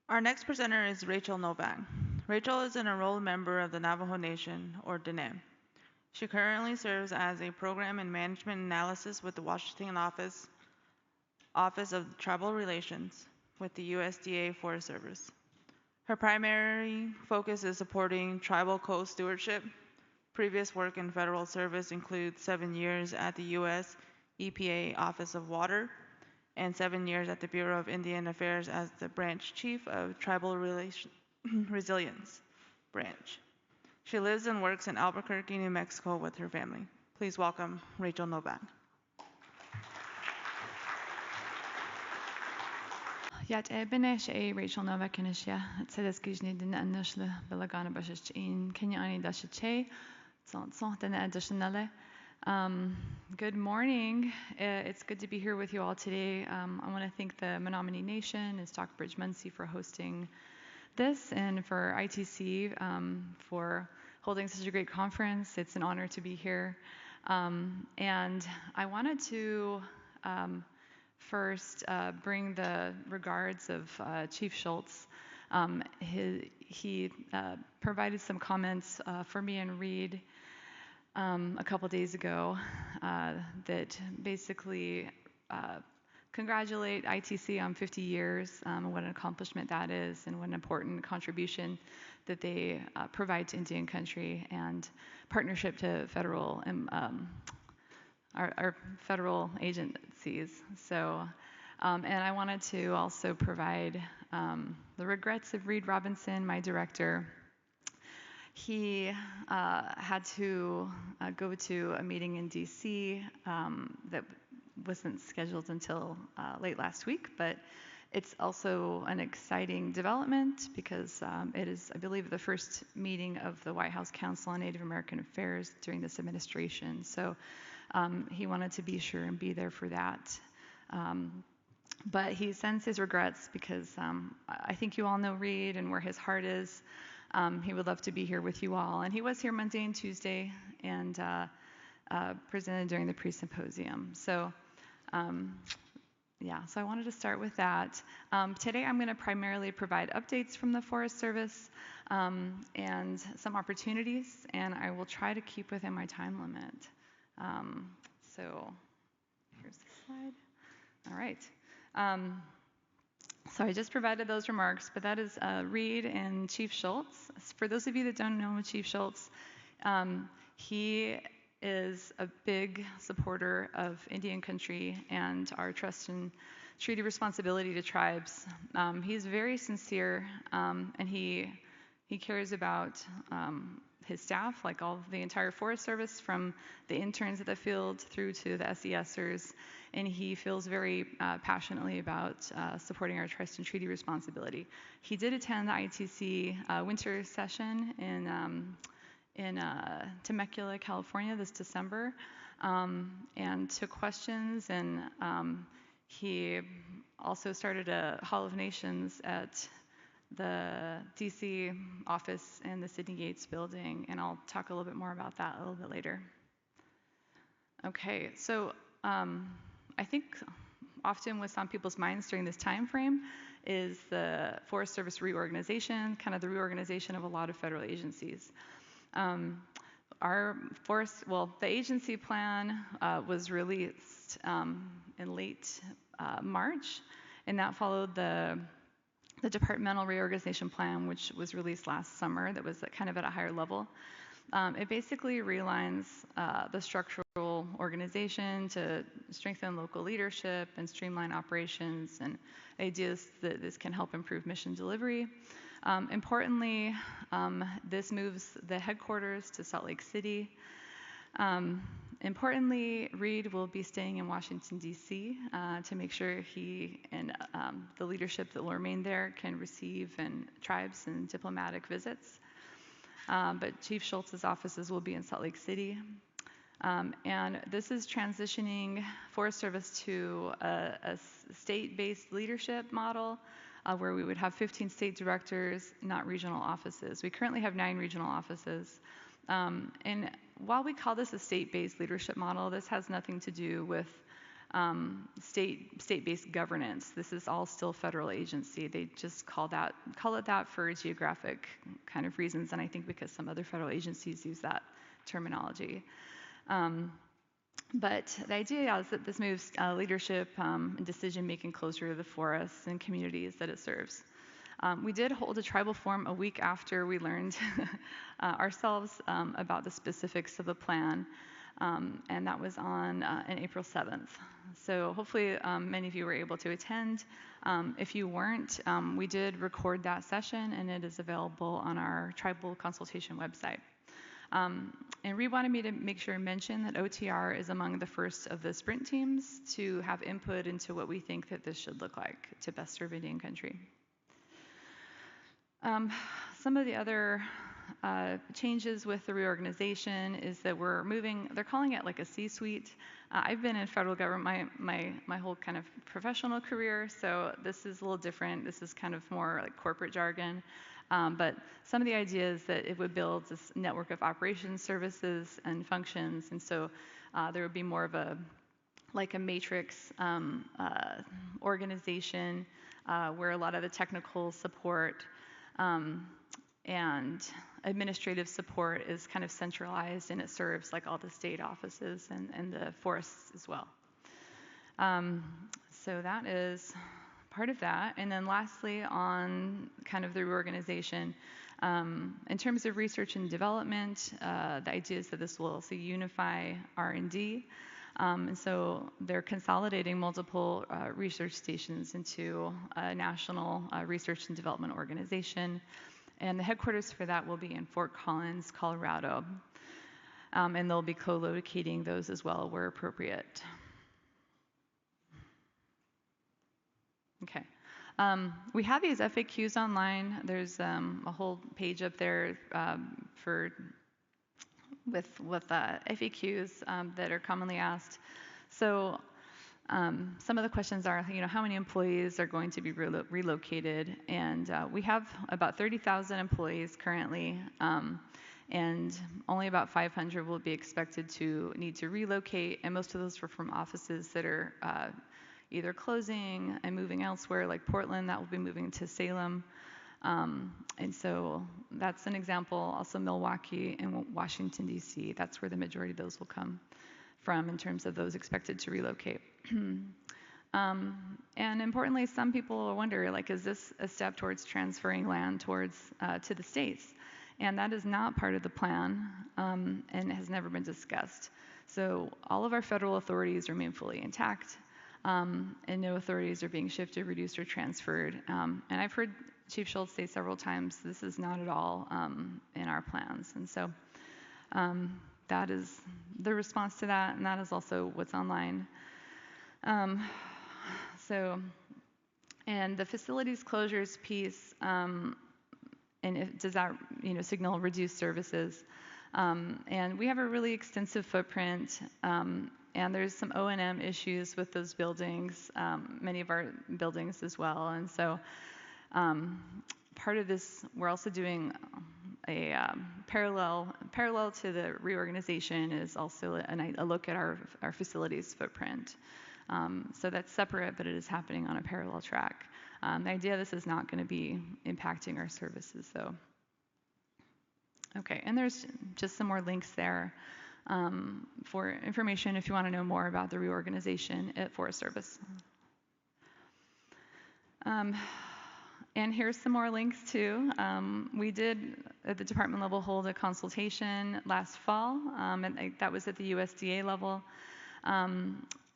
Our next presenter is Rachael Novak. Rachael is an enrolled member of the Navajo Nation, or Diné. She currently serves as a program in management analysis with the Washington Office of Tribal Relations with the USDA Forest Service. Her primary focus is supporting tribal co-stewardship. Previous work in federal service includes 7 years at the U.S. EPA Office of Water and 7 years at the Bureau of Indian Affairs as the branch chief of Tribal Resilience Branch. She lives and works in Albuquerque, New Mexico with her family. Please welcome Rachael Novak. Yat Ebenesh a Rachael Novak Inishia, it said as Gijni din Anishla Belagana Bashish in Kenya Ani Dashache, something additionally. Good morning. It's good to be here with you all today. I want to thank the Menominee Nation and Stockbridge Muncie for hosting this and for ITC for holding such a great conference. It's an honor to be here. And I wanted to first bring the regards of Chief Schultz. He provided some comments for me and Reed a couple days ago that basically congratulate ITC on 50 years and what an accomplishment that is and what an important contribution that they provide to Indian country and partnership to federal our federal agencies. So, and I wanted to also provide the regrets of Reed Robinson, my director. He had to go to a meeting in DC that wasn't scheduled until late last week, but it's also an exciting development because it is, I believe, the first meeting of the White House Council on Native American Affairs during this administration. So he wanted to be sure and be there for that. But he sends his regrets because I think you all know Reed and where his heart is. He would love to be here with you all. And he was here Monday and Tuesday and presented during the pre-symposium. So yeah, so I wanted to start with that. Today I'm going to primarily provide updates from the Forest Service and some opportunities, and I will try to keep within my time limit. So here's the slide. All right. So I just provided those remarks, but that is Reed and Chief Schultz. For those of you that don't know Chief Schultz, he is a big supporter of Indian country and our trust and treaty responsibility to tribes. He's very sincere, and he cares about his staff, like the entire Forest Service, from the interns at the field through to the SESers, and he feels very passionately about supporting our trust and treaty responsibility. He did attend the ITC winter session in Temecula, California this December, and took questions, and he also started a Hall of Nations at the DC office in the Sidney Yates building, and I'll talk a little bit more about that a little bit later. Okay, so I think often what's on people's minds during this time frame is the Forest Service reorganization, kind of the reorganization of a lot of federal agencies. The agency plan was released in late March, and that followed the departmental reorganization plan, which was released last summer, that was kind of at a higher level. It basically realigns the structural organization to strengthen local leadership and streamline operations, and ideas that this can help improve mission delivery. Importantly, this moves the headquarters to Salt Lake City. Importantly, Reed will be staying in Washington, D.C. To make sure he and the leadership that will remain there can receive tribes and diplomatic visits. But Chief Schultz's offices will be in Salt Lake City. And this is transitioning Forest Service to a state-based leadership model where we would have 15 state directors, not regional offices. We currently have 9 regional offices. And while we call this a state-based leadership model, this has nothing to do with state-based governance. This is all still federal agency. They just call it that for geographic kind of reasons, and I think because some other federal agencies use that terminology. But the idea is that this moves leadership and decision-making closer to the forests and communities that it serves. We did hold a tribal forum a week after we learned ourselves about the specifics of the plan, and that was on April 7th. So hopefully many of you were able to attend. If you weren't, we did record that session, and it is available on our tribal consultation website. And Reed wanted me to make sure to mention that OTR is among the first of the sprint teams to have input into what we think that this should look like to best serve Indian country. Some of the other changes with the reorganization is that we're moving, they're calling it like a C-suite. I've been in federal government my whole kind of professional career, so this is a little different. This is kind of more like corporate jargon. But some of the ideas that it would build this network of operations services and functions, and so there would be more of a matrix organization where a lot of the technical support and administrative support is kind of centralized, and it serves like all the state offices and the forests as well. So that is part of that. And then lastly, on kind of the reorganization, in terms of research and development, the idea is that this will also unify R&D. And so they're consolidating multiple research stations into a national research and development organization. And the headquarters for that will be in Fort Collins, Colorado. And they'll be co-locating those as well where appropriate. Okay. We have these FAQs online. There's a whole page up there with FAQs that are commonly asked. So some of the questions are, how many employees are going to be relocated? And we have about 30,000 employees currently, and only about 500 will be expected to need to relocate, and most of those are from offices that are either closing and moving elsewhere, like Portland, that will be moving to Salem. And so that's an example. Also Milwaukee and Washington, D.C., that's where the majority of those will come from in terms of those expected to relocate. And importantly, some people will wonder, is this a step towards transferring land to the states? And that is not part of the plan, and has never been discussed. So all of our federal authorities remain fully intact, and no authorities are being shifted, reduced, or transferred. And I've heard Chief Schultz say several times, this is not at all in our plans. And so that is the response to that, and that is also what's online. And the facilities closures piece, and does that signal reduced services? And we have a really extensive footprint, and there's some O&M issues with those buildings, many of our buildings as well. And so part of this, we're also doing a parallel to the reorganization is also a look at our facilities footprint. So that's separate, but it is happening on a parallel track. The idea of this is not going to be impacting our services, though. Okay, and there's just some more links there for information if you want to know more about the reorganization at Forest Service. And here's some more links too. We did, at the department level, hold a consultation last fall, and that was at the USDA level.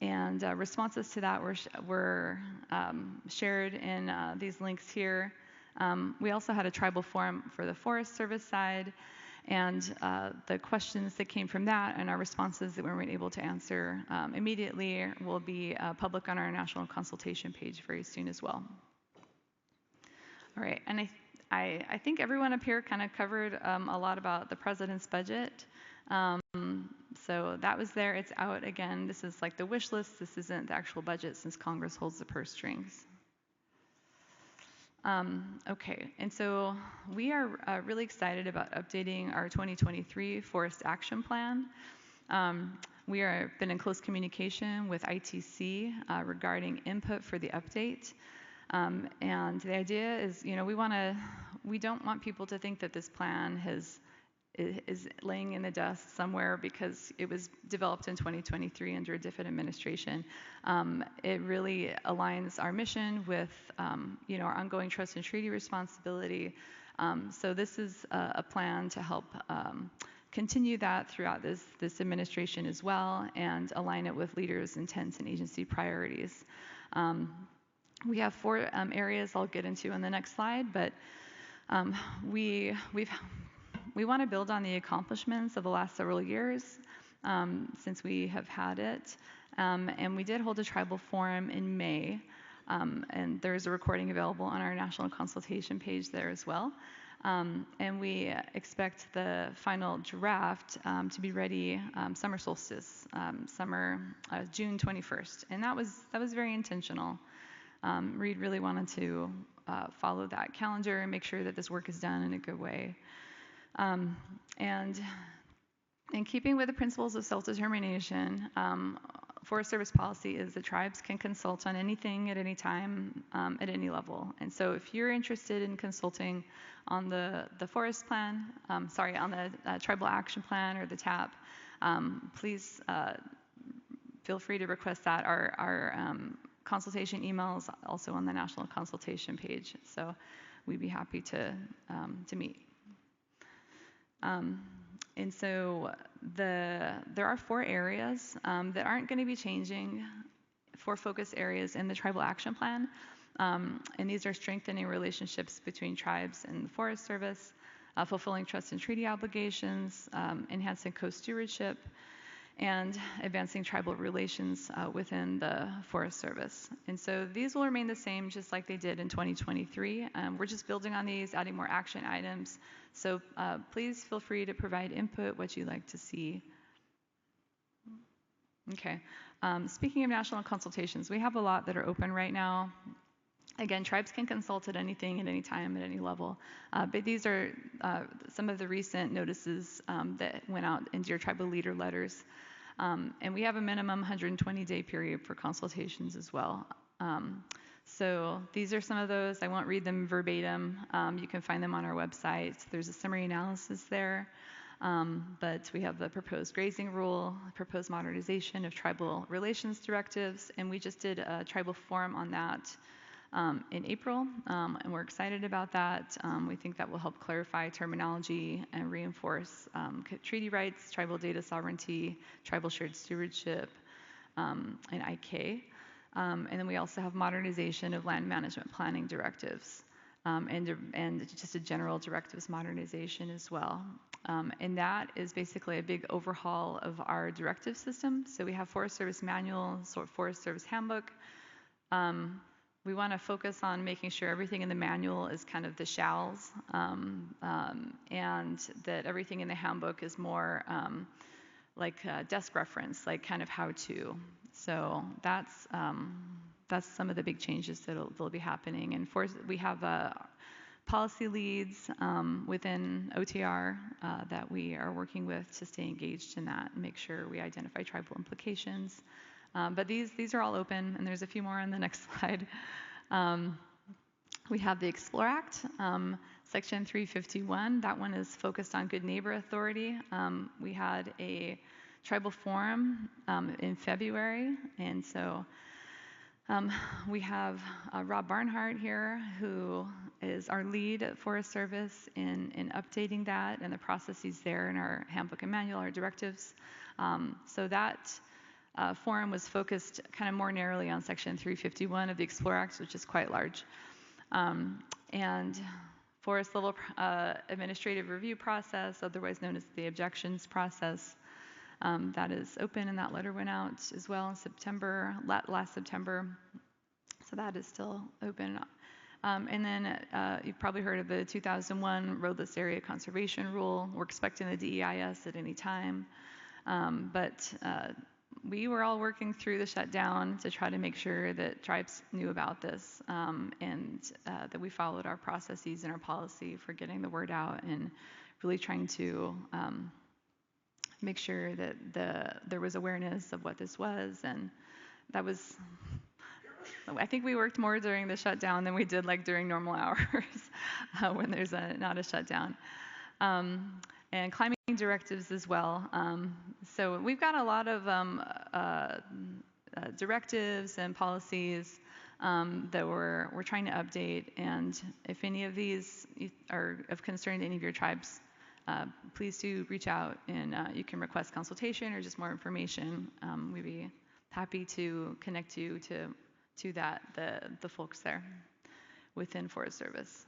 And responses to that were shared in these links here. We also had a tribal forum for the Forest Service side, and the questions that came from that and our responses that we weren't able to answer immediately will be public on our national consultation page very soon as well. All right, and I think everyone up here kind of covered a lot about the president's budget. So that was there, it's out again. This is like the wish list. This isn't the actual budget since Congress holds the purse strings. Okay, and so we are really excited about updating our 2023 Forest Action Plan. We are been in close communication with ITC regarding input for the update. And the idea is, we don't want people to think that this plan is laying in the dust somewhere because it was developed in 2023 under a different administration. It really aligns our mission with, our ongoing trust and treaty responsibility. So this is a plan to help continue that throughout this administration as well, and align it with leaders' intents and agency priorities. We have 4 areas I'll get into on the next slide, but we want to build on the accomplishments of the last several years since we have had it. And we did hold a tribal forum in May, and there's a recording available on our national consultation page there as well. And we expect the final draft to be ready summer solstice, June 21st. And that was very intentional. Reed really wanted to follow that calendar and make sure that this work is done in a good way. And in keeping with the principles of self-determination, Forest Service policy is the tribes can consult on anything at any time, at any level. And so if you're interested in consulting on the forest plan, on the tribal action plan or the TAP, please feel free to request that. Our consultation emails also on the national consultation page. So we'd be happy to meet. And so there are 4 areas that aren't going to be changing, 4 focus areas in the Tribal Action Plan. And these are strengthening relationships between tribes and the Forest Service, fulfilling trust and treaty obligations, enhancing co-stewardship, and advancing tribal relations within the Forest Service. And so these will remain the same just like they did in 2023. We're just building on these, adding more action items. So please feel free to provide input, what you'd like to see. Okay. Speaking of national consultations, we have a lot that are open right now. Again, tribes can consult at anything, at any time, at any level. But these are some of the recent notices that went out into your tribal leader letters. And we have a minimum 120-day period for consultations as well. So these are some of those. I won't read them verbatim. You can find them on our website. There's a summary analysis there. But we have the proposed grazing rule, proposed modernization of tribal relations directives, and we just did a tribal forum on that in April, and we're excited about that. We think that will help clarify terminology and reinforce treaty rights, tribal data sovereignty, tribal shared stewardship, and IK. And then we also have modernization of land management planning directives, and just a general directives modernization as well. And that is basically a big overhaul of our directive system. So we have Forest Service Manual, Forest Service Handbook. We want to focus on making sure everything in the manual is kind of the shalls, and that everything in the handbook is more like desk reference, like kind of how to. So that's some of the big changes that'll be happening. And we have policy leads within OTR that we are working with to stay engaged in that and make sure we identify tribal implications. But these are all open, and there's a few more on the next slide. We have the Explore Act, Section 351. That one is focused on good neighbor authority. We had a tribal forum in February, and so we have Rob Barnhart here, who is our lead at Forest Service in updating that and the processes there in our handbook and manual, our directives. So that forum was focused kind of more narrowly on Section 351 of the Explore Act, which is quite large. And Forest Level Administrative Review Process, otherwise known as the objections process, that is open, and that letter went out as well in September, last September. So that is still open. And then you've probably heard of the 2001 Roadless Area Conservation Rule. We're expecting the DEIS at any time. But we were all working through the shutdown to try to make sure that tribes knew about this, and that we followed our processes and our policy for getting the word out and really trying to make sure that there was awareness of what this was, and that was. I think we worked more during the shutdown than we did like during normal hours when there's not a shutdown. And climbing directives as well. So we've got a lot of directives and policies that we're trying to update. And if any of these are of concern to any of your tribes, please do reach out, and you can request consultation or just more information. We'd be happy to connect you to that, the folks there within Forest Service.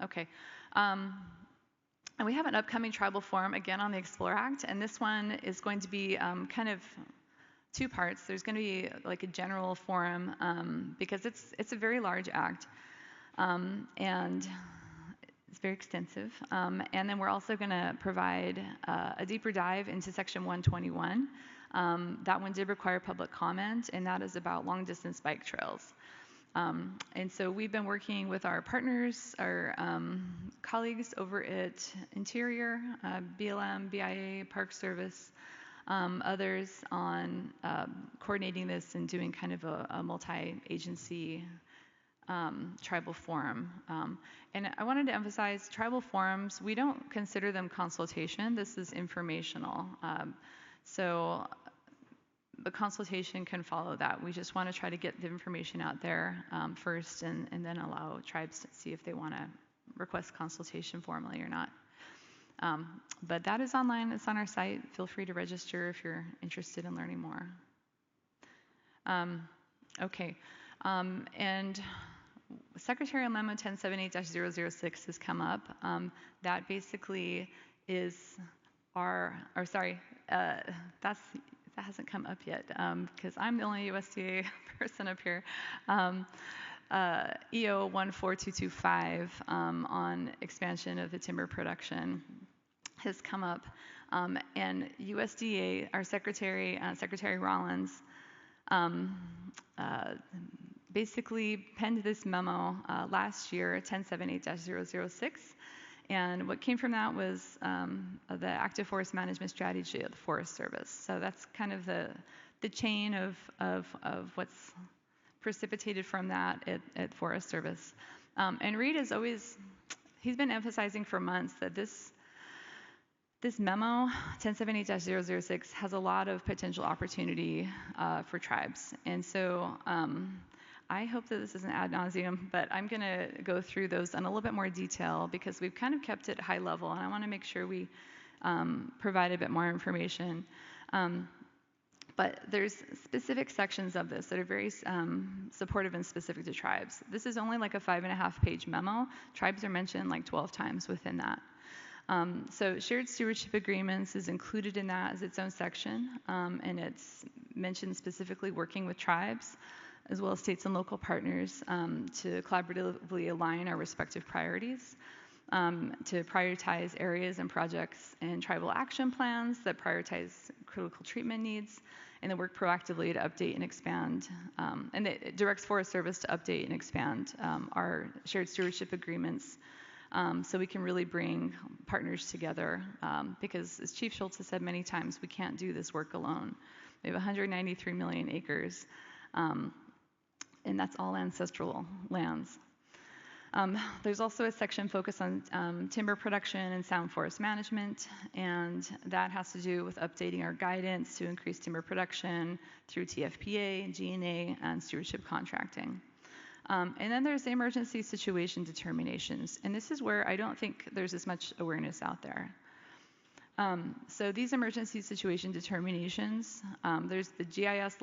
Okay. And we have an upcoming tribal forum again on the Explore Act, and this one is going to be kind of two parts. There's going to be like a general forum because it's a very large act, and it's very extensive. And then we're also going to provide a deeper dive into Section 121. That one did require public comment, and that is about long-distance bike trails. And so we've been working with our partners, our colleagues over at Interior, BLM, BIA, Park Service, others on coordinating this and doing kind of a multi-agency tribal forum. And I wanted to emphasize tribal forums, we don't consider them consultation. This is informational. So the consultation can follow that. We just want to try to get the information out there first, and then allow tribes to see if they want to request consultation formally or not. But that is online. It's on our site. Feel free to register if you're interested in learning more. Okay. And Secretarial Memo 1078-006 has come up. That basically is that hasn't come up yet because I'm the only USDA person up here. EO 14225 on expansion of the timber production has come up. And USDA, our Secretary Rollins, basically penned this memo last year, 1078-006. And what came from that was the active forest management strategy of the Forest Service. So that's kind of the chain of what's precipitated from that at Forest Service. And Reed he's been emphasizing for months that this memo, 1078-006, has a lot of potential opportunity for tribes. And so I hope that this isn't ad nauseum, but I'm going to go through those in a little bit more detail because we've kind of kept it high level, and I want to make sure we provide a bit more information. But there's specific sections of this that are very supportive and specific to tribes. This is only like a 5.5-page memo. Tribes are mentioned like 12 times within that. So shared stewardship agreements is included in that as its own section, and it's mentioned specifically working with tribes, as well as states and local partners to collaboratively align our respective priorities, to prioritize areas and projects and tribal action plans that prioritize critical treatment needs, and then work proactively to update and expand, and it directs Forest Service to update and expand our shared stewardship agreements so we can really bring partners together because, as Chief Schultz has said many times, we can't do this work alone. We have 193 million acres, and that's all ancestral lands. There's also a section focused on timber production and sound forest management, and that has to do with updating our guidance to increase timber production through TFPA, GNA, and stewardship contracting. And then there's the emergency situation determinations, and this is where I don't think there's as much awareness out there. So these emergency situation determinations, there's the GIS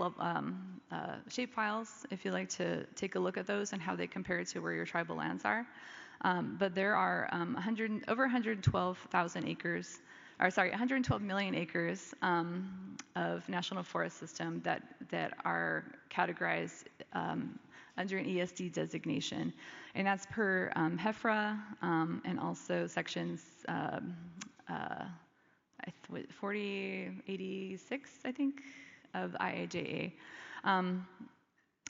shape files, if you like to take a look at those and how they compare to where your tribal lands are. But there are over 112,000 acres, 112 million acres of national forest system that are categorized under an ESD designation. And that's per HEFRA and also sections 4086, I think, of IAJA.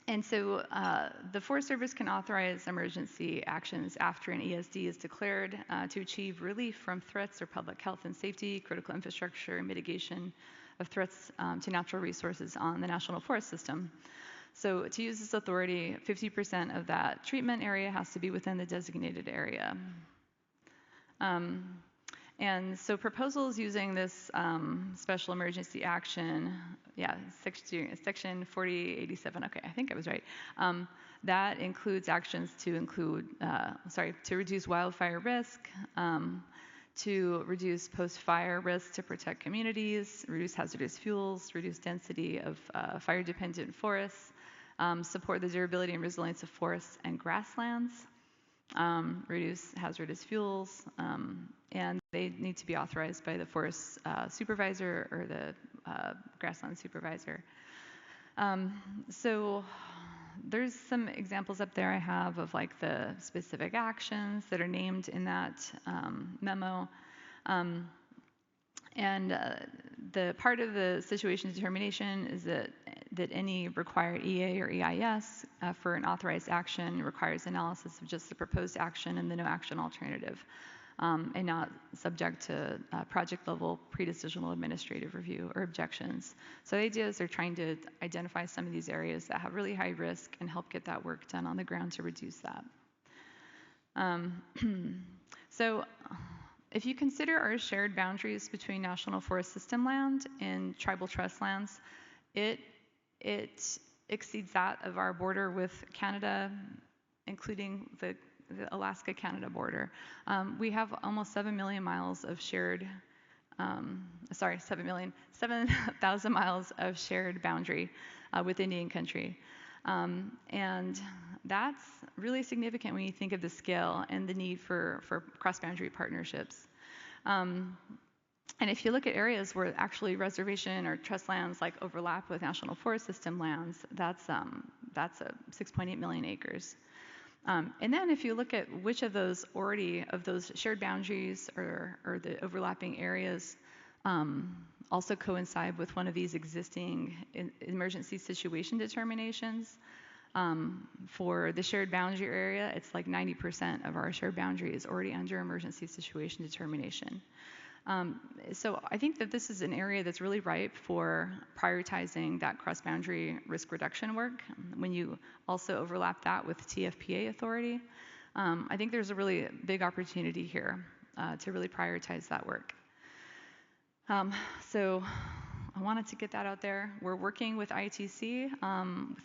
And so the Forest Service can authorize emergency actions after an ESD is declared to achieve relief from threats or public health and safety, critical infrastructure, and mitigation of threats to natural resources on the National Forest System. So to use this authority, 50% of that treatment area has to be within the designated area. And so proposals using this special emergency action, section 4087, okay, I think I was right. That includes actions to reduce wildfire risk, to reduce post-fire risk to protect communities, reduce hazardous fuels, reduce density of fire-dependent forests, support the durability and resilience of forests and grasslands, reduce hazardous fuels, and they need to be authorized by the forest supervisor or the grassland supervisor. So there's some examples up there I have of like the specific actions that are named in that memo. And the part of the situation determination is that any required EA or EIS for an authorized action requires analysis of just the proposed action and the no action alternative, and not subject to project level pre-decisional administrative review or objections. So the idea is they're trying to identify some of these areas that have really high risk and help get that work done on the ground to reduce that. So if you consider our shared boundaries between National Forest System land and tribal trust lands, it exceeds that of our border with Canada, including the Alaska-Canada border. We have almost 7 million miles of shared, 7,000 miles of shared boundary with Indian country. And that's really significant when you think of the scale and the need for cross-boundary partnerships. And if you look at areas where actually reservation or trust lands like overlap with National Forest System lands, that's a 6.8 million acres. And then if you look at which of those shared boundaries or the overlapping areas also coincide with one of these existing emergency situation determinations, for the shared boundary area, it's like 90% of our shared boundary is already under emergency situation determination. So I think that this is an area that's really ripe for prioritizing that cross-boundary risk reduction work. When you also overlap that with TFPA authority, I think there's a really big opportunity here to really prioritize that work. So I wanted to get that out there. We're working with ITC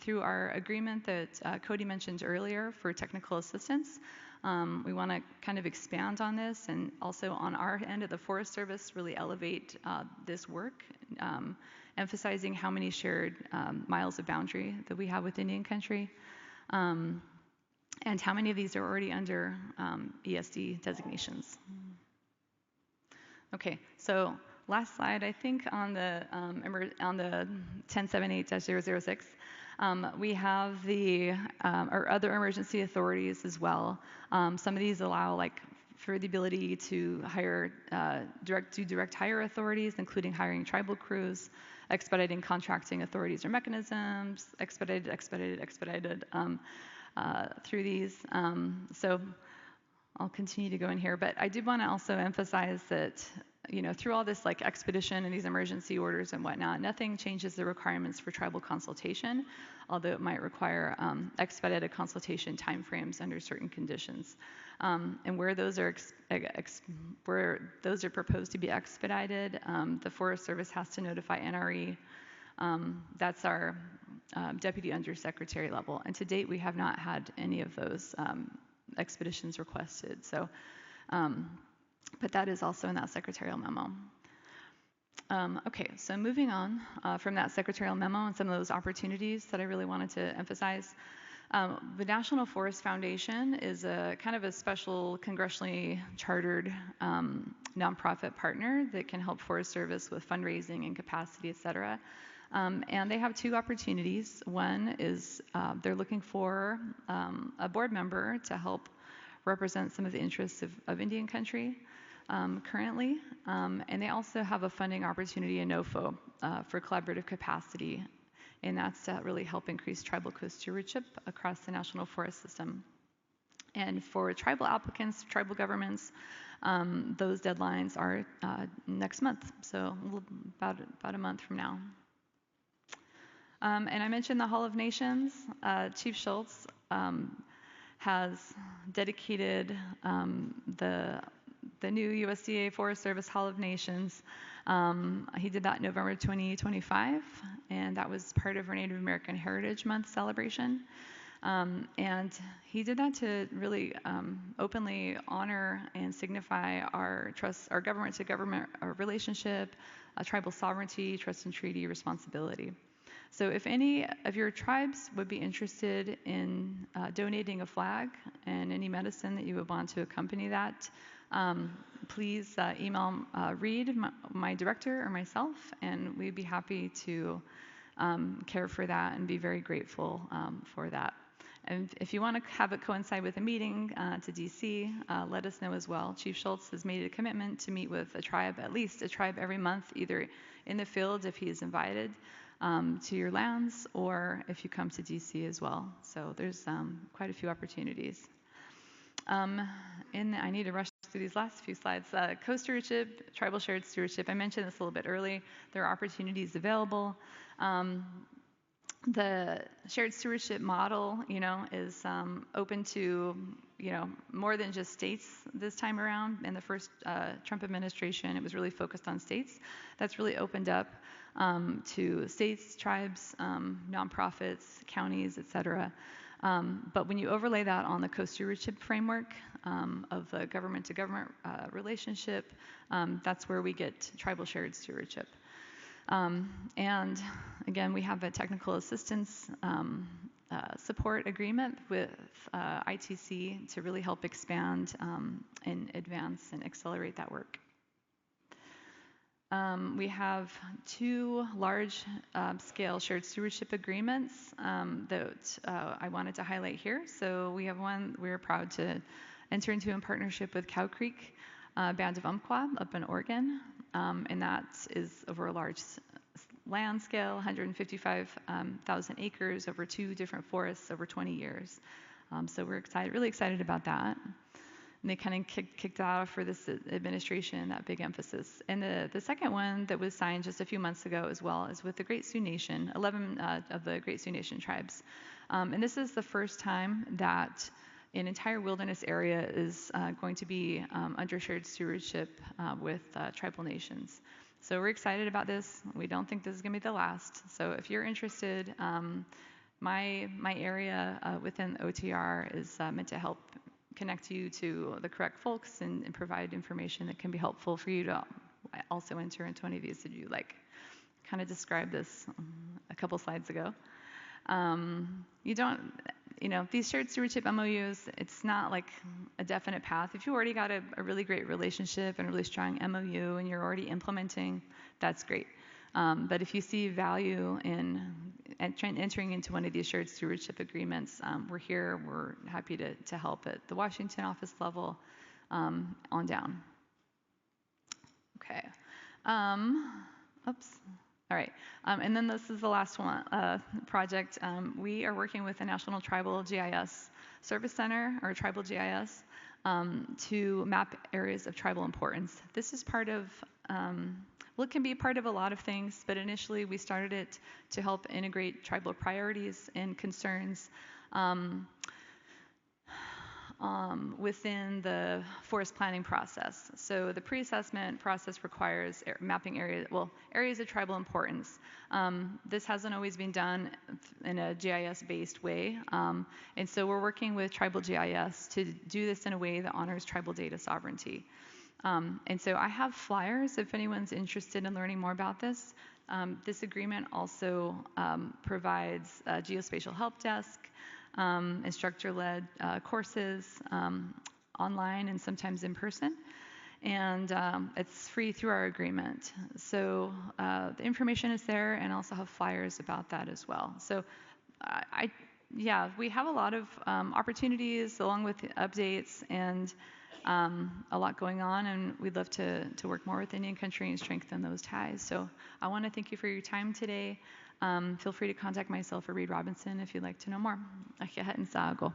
through our agreement that Cody mentioned earlier for technical assistance. We want to kind of expand on this and also on our end of the Forest Service really elevate this work, emphasizing how many shared miles of boundary that we have with Indian country, and how many of these are already under ESD designations. Okay, so last slide, I think on the 1078-006, we have our other emergency authorities as well. Some of these allow for the ability to hire direct hire authorities, including hiring tribal crews, expediting contracting authorities or mechanisms, expedited through these. So I'll continue to go in here, but I did want to also emphasize that through all this expedition and these emergency orders and whatnot, nothing changes the requirements for tribal consultation, although it might require expedited consultation timeframes under certain conditions. And where those are proposed to be expedited, the Forest Service has to notify NRE. That's our deputy undersecretary level, and to date we have not had any of those expeditions requested. So. But that is also in that secretarial memo. Okay, so moving on from that secretarial memo and some of those opportunities that I really wanted to emphasize. The National Forest Foundation is a kind of a special congressionally chartered nonprofit partner that can help Forest Service with fundraising and capacity, et cetera. And they have two opportunities. One is they're looking for a board member to help represent some of the interests of Indian country currently, and they also have a funding opportunity in NOFO for collaborative capacity and that's to really help increase tribal co-stewardship across the national forest system. And for tribal applicants, tribal governments, those deadlines are next month, so about a month from now. And I mentioned the Hall of Nations. Chief Schultz has dedicated the new USDA Forest Service Hall of Nations. He did that in November 2025, and that was part of our Native American Heritage Month celebration. And he did that to really openly honor and signify our government-to-government relationship, tribal sovereignty, trust and treaty responsibility. So if any of your tribes would be interested in donating a flag and any medicine that you would want to accompany that, please email Reed, my director, or myself, and we'd be happy to care for that and be very grateful for that. And if you want to have it coincide with a meeting to DC, let us know as well. Chief Schultz has made a commitment to meet with at least a tribe every month, either in the field if he is invited to your lands, or if you come to DC as well. So there's quite a few opportunities. I need to rush through these last few slides. Co-stewardship, tribal shared stewardship. I mentioned this a little bit early. There are opportunities available. The shared stewardship model, is open to, more than just states this time around. In the first Trump administration, it was really focused on states. That's really opened up to states, tribes, nonprofits, counties, et cetera. But when you overlay that on the co-stewardship framework of the government-to-government relationship, that's where we get tribal shared stewardship. And again, we have a technical assistance support agreement with ITC to really help expand and advance and accelerate that work. We have two large-scale shared stewardship agreements that I wanted to highlight here. So we have one we're proud to enter into in partnership with Cow Creek Band of Umpqua up in Oregon, and that is over a large land scale, 155,000 acres over 2 different forests over 20 years. So we're really excited about that. And they kind of kicked off for this administration, that big emphasis. And the second one that was signed just a few months ago as well is with the Great Sioux Nation, 11 of the Great Sioux Nation tribes. And this is the first time that an entire wilderness area is going to be under shared stewardship with tribal nations. So we're excited about this. We don't think this is going to be the last. So if you're interested, my area within OTR is meant to help connect you to the correct folks and provide information that can be helpful for you to also enter into any of these that you like. Kind of described this a couple slides ago. These shared stewardship MOUs, it's not like a definite path. If you already got a really great relationship and a really strong MOU and you're already implementing, that's great. But if you see value in entering into one of these shared stewardship agreements, we're here. We're happy to help at the Washington office level on down. Okay. Oops. All right. And then this is the last one project. We are working with the National Tribal GIS Service Center, or Tribal GIS, to map areas of tribal importance. This is part of it can be part of a lot of things, but initially we started it to help integrate tribal priorities and concerns within the forest planning process. So the pre-assessment process requires mapping areas of tribal importance. This hasn't always been done in a GIS-based way, and so we're working with Tribal GIS to do this in a way that honors tribal data sovereignty. And so I have flyers if anyone's interested in learning more about this. This agreement also provides a geospatial help desk, instructor-led courses online and sometimes in person. And it's free through our agreement. So the information is there, and I also have flyers about that as well. So we have a lot of opportunities along with updates and a lot going on, and we'd love to work more with Indian country and strengthen those ties. So I want to thank you for your time today. Feel free to contact myself or Reed Robinson if you'd like to know more. Ach, ja, het in Sago.